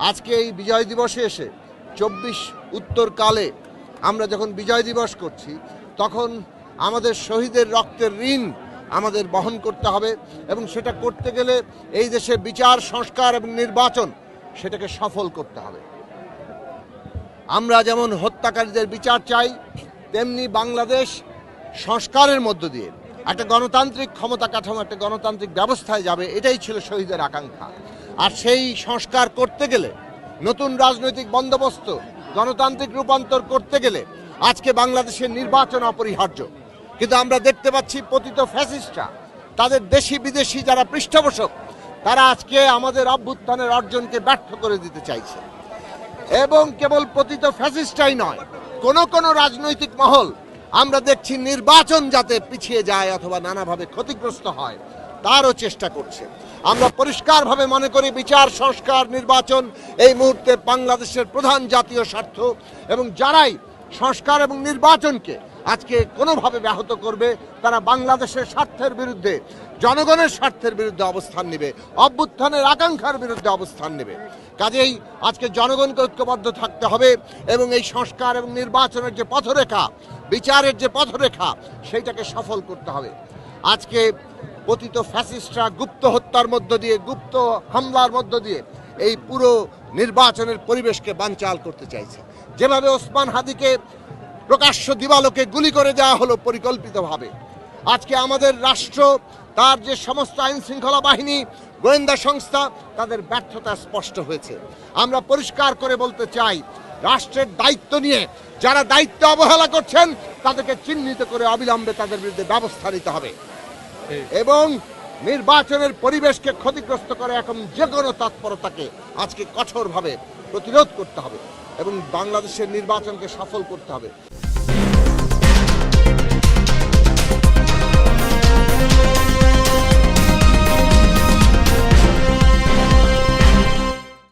আজকে এই বিজয় দিবসে এসে 24 উত্তরকালে আমরা যখন বিজয় দিবস করছি, তখন আমাদের শহীদের রক্তের ঋণ আমাদের বহন করতে হবে এবং সেটা করতে গেলে এই দেশে বিচার, সংস্কার এবং নির্বাচন সেটাকে সফল করতে হবে। আমরা যেমন হত্যাকারীদের বিচার চাই, তেমনি বাংলাদেশ সংস্কারের মধ্য দিয়ে একটা গণতান্ত্রিক ক্ষমতা কাঠামো, একটা গণতান্ত্রিক ব্যবস্থায় যাবে, এটাই ছিল শহীদের আকাঙ্ক্ষা। আর সেই সংস্কার করতে গেলে, নতুন রাজনৈতিক বন্দোবস্ত, গণতান্ত্রিক রূপান্তর করতে গেলে আজকে বাংলাদেশের নির্বাচন অপরিহার্য। কিন্তু আমরা দেখতে পাচ্ছি পতিত ফ্যাসিস্টরা, তাদের দেশি বিদেশি যারা পৃষ্ঠপোষক, তারা আজকে আমাদের অভ্যুত্থানের অর্জনকে ব্যর্থ করে দিতে চাইছে। এবং কেবল পতিত ফ্যাসিস্টরাই নয়, কোন রাজনৈতিক মহল আমরা দেখছি নির্বাচন যাতে পিছিয়ে যায় অথবা নানাভাবে ক্ষতিগ্রস্ত হয় তারও চেষ্টা করছে। আমরা পরিষ্কারভাবে মনে করি বিচার, সংস্কার, নির্বাচন এই মুহূর্তে বাংলাদেশের প্রধান জাতীয় স্বার্থ, এবং যারাই সংস্কার এবং নির্বাচনকে আজকে কোনোভাবে ব্যাহত করবে তারা বাংলাদেশের স্বার্থের বিরুদ্ধে, জনগণের স্বার্থের বিরুদ্ধে অবস্থান নেবে, অভ্যুত্থানের আকাঙ্ক্ষার বিরুদ্ধে অবস্থান নেবে। কাজেই আজকে জনগণকে ঐক্যবদ্ধ থাকতে হবে এবং এই সংস্কার এবং নির্বাচনের যে পথরেখা, বিচারের যে পথরেখা, সেইটাকে সফল করতে হবে। আজকে পতিত ফ্যাসিস্টরা গুপ্ত হত্যার মধ্য দিয়ে, গুপ্ত হামলার মধ্য দিয়ে এই পুরো নির্বাচনের পরিবেশকে বানচাল করতে চাইছে। যেভাবে ওসমান হাদিকে প্রকাশ্য দিবালোকে গুলি করে দেওয়া হলো পরিকল্পিতভাবে, আজকে আমাদের রাষ্ট্র, তার যে সমস্ত আইন শৃঙ্খলা বাহিনী, গোয়েন্দা সংস্থা, তাদের ব্যর্থতা স্পষ্ট হয়েছে। আমরা পরিষ্কার করে বলতে চাই, রাষ্ট্রের দায়িত্ব নিয়ে যারা দায়িত্ব অবহেলা করছেন তাদেরকে চিহ্নিত করে অবিলম্বে তাদের বিরুদ্ধে ব্যবস্থা নিতে হবে এবং নির্বাচনের পরিবেশকে ক্ষতিগ্রস্ত করে এখন যে কোনো তৎপরতাকে আজকে কঠোরভাবে প্রতিরোধ করতে হবে এবং বাংলাদেশের নির্বাচনকে সফল করতে হবে।